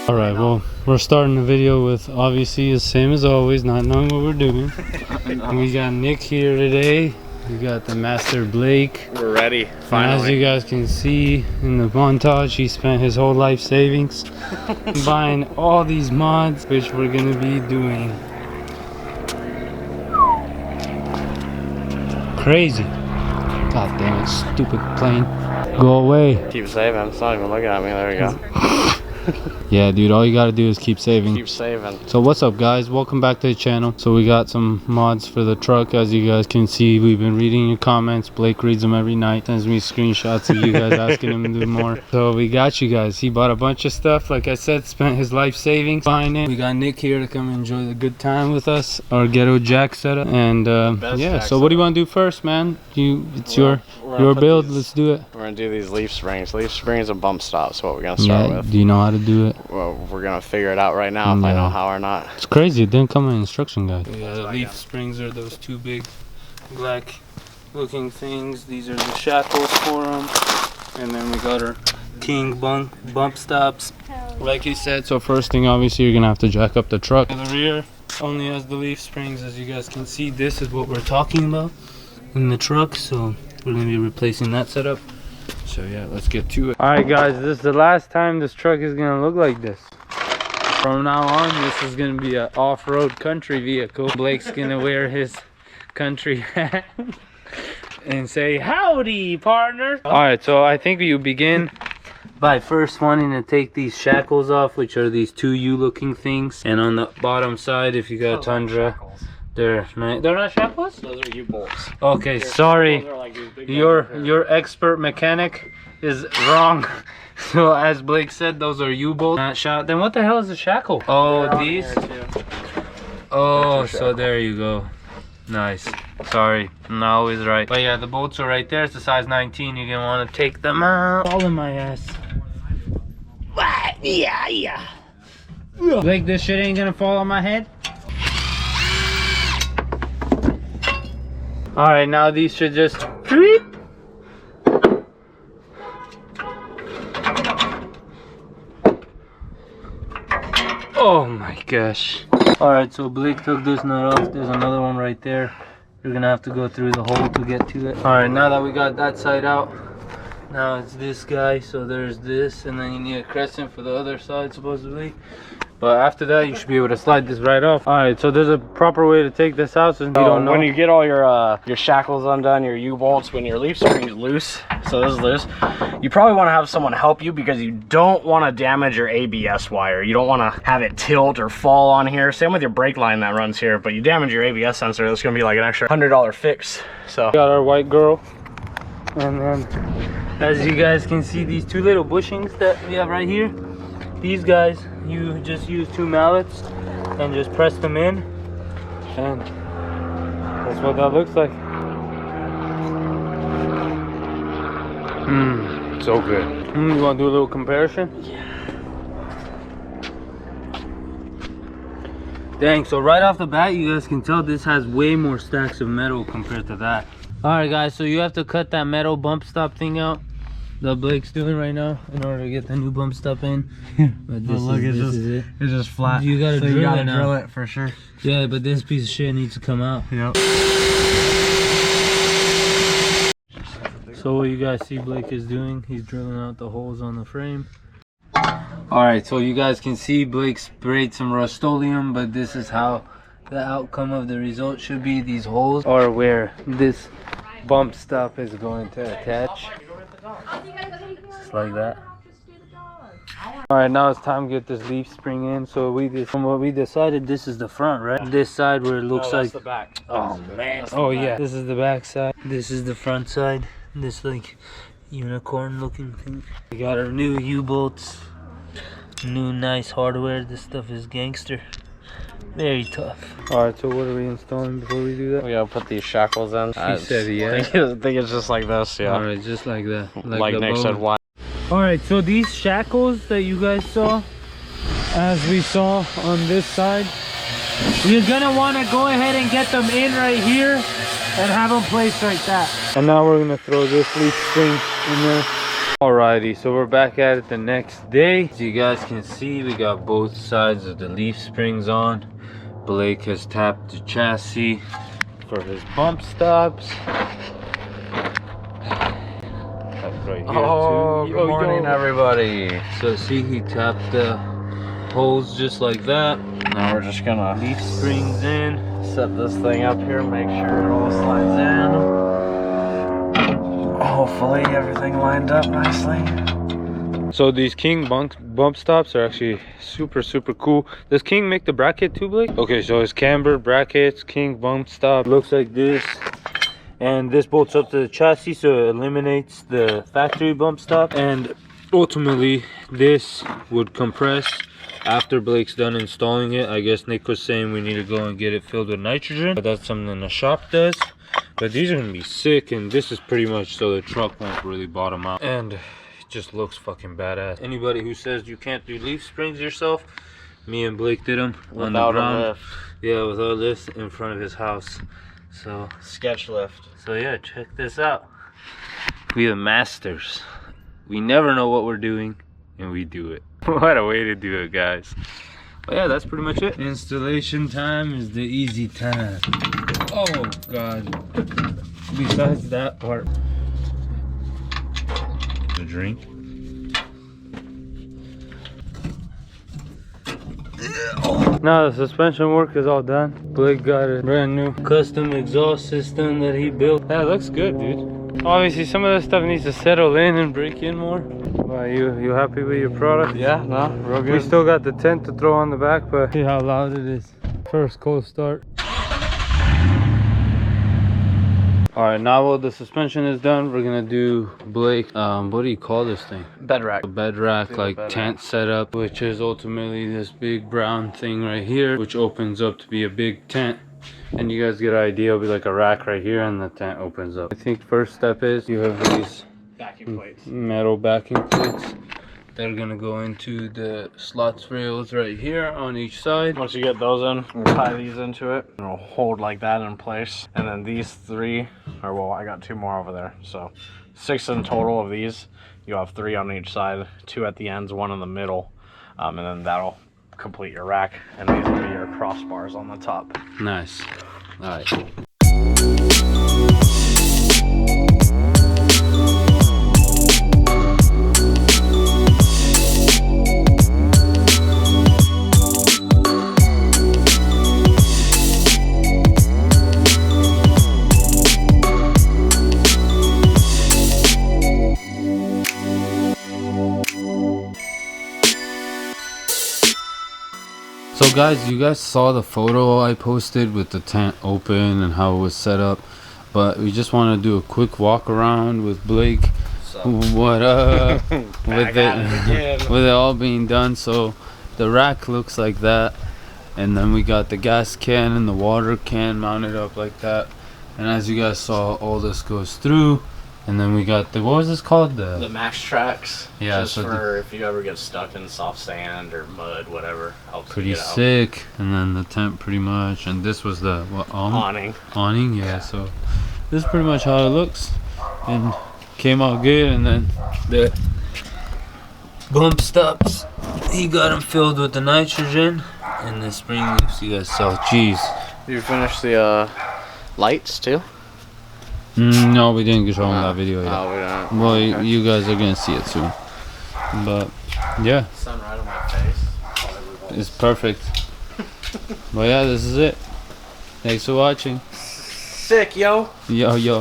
Alright, well, we're starting the video with obviously the same as always, not knowing what we're doing. We got Nick here today. We got the master Blake. We're ready, finally. And as you guys can see in the montage, he spent his whole life savings buying all these mods, which we're gonna be doing. Crazy. God damn it, stupid plane. Go away. Keep saving, it's not even looking at me, there we go. Yeah, dude, all you gotta do is keep saving. Keep saving. So what's up, guys? Welcome back to the channel. So we got some mods for the truck. As you guys can see, we've been reading your comments. Blake reads them every night, sends me screenshots of you guys asking him to do more. So we got you guys. He bought a bunch of stuff, like I said, spent his life savings buying it. We got Nick here to come enjoy the good time with us, our ghetto jack setup. And yeah, so what do you want to do first, man? It's your build. Let's do it. We're gonna do these leaf springs. Leaf springs and bump stops, what we're gonna start with. Do you know how to do it? Well, we're gonna figure it out right now if I know how or not. It's crazy, it didn't come in an instruction guide. Yeah, the leaf springs are those two big black looking things. These are the shackles for them. And then we got our King bump stops. Like he said, so first thing, obviously, you're gonna have to jack up the truck. The rear only has the leaf springs. As you guys can see, this is what we're talking about in the truck. So we're gonna be replacing that setup. So yeah, let's get to it. Alright guys, this is the last time this truck is gonna look like this. From now on, this is gonna be an off-road country vehicle. Blake's gonna wear his country hat and say, "Howdy, partner." Alright, so I think you begin by first wanting to take these shackles off, which are these two U-looking things. And on the bottom side, if you got a Tundra, they're not shackles? Those are U-bolts. Okay, sorry. Like your expert mechanic is wrong. So as Blake said, those are U-bolts. Not shot. Then what the hell is a shackle? Oh, these? Oh, so there you go. Nice. Sorry, I'm not always right. But yeah, the bolts are right there. It's a size 19. You're gonna want to take them out. All in my ass. Yeah. Blake, this shit ain't gonna fall on my head. Alright, now these should just creep. Oh my gosh. Alright, so Blake took this nut off. There's another one right there. You're gonna have to go through the hole to get to it. Alright, now that we got that side out, now it's this guy. So there's this, and then you need a crescent for the other side supposedly. But after that, you should be able to slide this right off. Alright, so there's a proper way to take this out since you don't know. When you get all your shackles undone, your U-bolts, when your leaf spring is loose, so this is loose, you probably want to have someone help you because you don't want to damage your ABS wire. You don't want to have it tilt or fall on here. Same with your brake line that runs here, but you damage your ABS sensor, that's going to be like an extra $100 fix. So got our white girl. And then, as you guys can see, these two little bushings that we have right here, these guys, you just use two mallets and just press them in, and that's what that looks like. So good. You want to do a little comparison? Yeah. Dang, so right off the bat, you guys can tell this has way more stacks of metal compared to that. Alright guys, so you have to cut that metal bump stop thing out that Blake's doing right now in order to get the new bump stop in. But this, it's just flat. You gotta drill it for sure. Yeah, but this piece of shit needs to come out. Yep. So what you guys see Blake is doing, he's drilling out the holes on the frame. Alright, so you guys can see Blake sprayed some Rust-Oleum, but this is how the outcome of the result should be. These holes are where this bump stop is going to attach. Just like that. Alright, now it's time to get this leaf spring in. So from what we decided, this is the front, right? This side where it looks like the back. Oh man. Oh yeah. This is the back side. This is the front side. This like unicorn looking thing. We got our new U-bolts. New nice hardware. This stuff is gangster. Very tough. Alright, so what are we installing before we do that? We gotta put these shackles in. He said yeah. I think it's just like this, yeah. Alright, just like that. Like Nick said, why? Alright, so these shackles that you guys saw, as we saw on this side, you're gonna want to go ahead and get them in right here and have them placed like that. And now we're gonna throw this leaf spring in there Alrighty, so we're back at it the next day. As you guys can see, we got both sides of the leaf springs on. Blake has tapped the chassis for his bump stops. Right here too. Good morning, everybody. So see, he tapped the holes just like that. Now we're just gonna Leaf springs in. set this thing up here, make sure it all slides in. Hopefully everything lined up nicely. So these King bump stops are actually super cool. Does King make the bracket too, Blake? Okay, so his camber, brackets, King bump stop looks like this. And this bolts up to the chassis, so it eliminates the factory bump stop. And ultimately, this would compress after Blake's done installing it. I guess Nick was saying we need to go and get it filled with nitrogen, but that's something the shop does. But these are gonna be sick, and this is pretty much so the truck won't really bottom out. And it just looks fucking badass. Anybody who says you can't do leaf springs yourself, me and Blake did them on the ground. Lift. Yeah, without a lift in front of his house. So Sketch lift. So yeah, check this out. We the masters. We never know what we're doing, and we do it. What a way to do it, guys. But yeah, that's pretty much it. Installation time is the easy time. Oh God. Besides that part. The drink. Now the suspension work is all done. Blake got a brand new custom exhaust system that he built. That looks good, dude. Obviously some of this stuff needs to settle in and break in more. But you happy with your product? Yeah, no, real good. We still got the tent to throw on the back, but see how loud it is. First cold start. Alright, now while the suspension is done, we're gonna do Blake, what do you call this thing? Bed rack. A bed rack, like tent setup, which is ultimately this big brown thing right here, which opens up to be a big tent. And you guys get an idea, it'll be like a rack right here, and the tent opens up. I think first step is you have these Backing plates. metal backing plates. They're gonna go into the slots rails right here on each side. Once you get those in, we'll tie these into it. And it'll hold like that in place. And then these three, or well, I got two more over there. So 6 in total of these. You'll have 3 on each side, 2 at the ends, 1 in the middle. And then that'll complete your rack. And these will be your crossbars on the top. Nice. All right. So guys, you guys saw the photo I posted with the tent open and how it was set up, but we just want to do a quick walk around with Blake. What up? with it all being done. So the rack looks like that, and then we got the gas can and the water can mounted up like that, and as you guys saw, all this goes through. And then we got the, what was this called? The max tracks. Yeah, just so for if you ever get stuck in soft sand or mud, whatever. Helps pretty you get out. sick. And then the tent pretty much. And this was the what, Awning. Awning, yeah. So this is pretty much how it looks. And came out good. And then the bump stops, he got them filled with the nitrogen. And the spring leaves, you guys saw. Jeez. You finished the lights too? No, we didn't show them that video yet. Oh, we don't. Well, Okay. you guys are gonna see it soon. But yeah, Sun right on my face. it's perfect. But yeah, this is it. Thanks for watching. Sick, yo. Yo.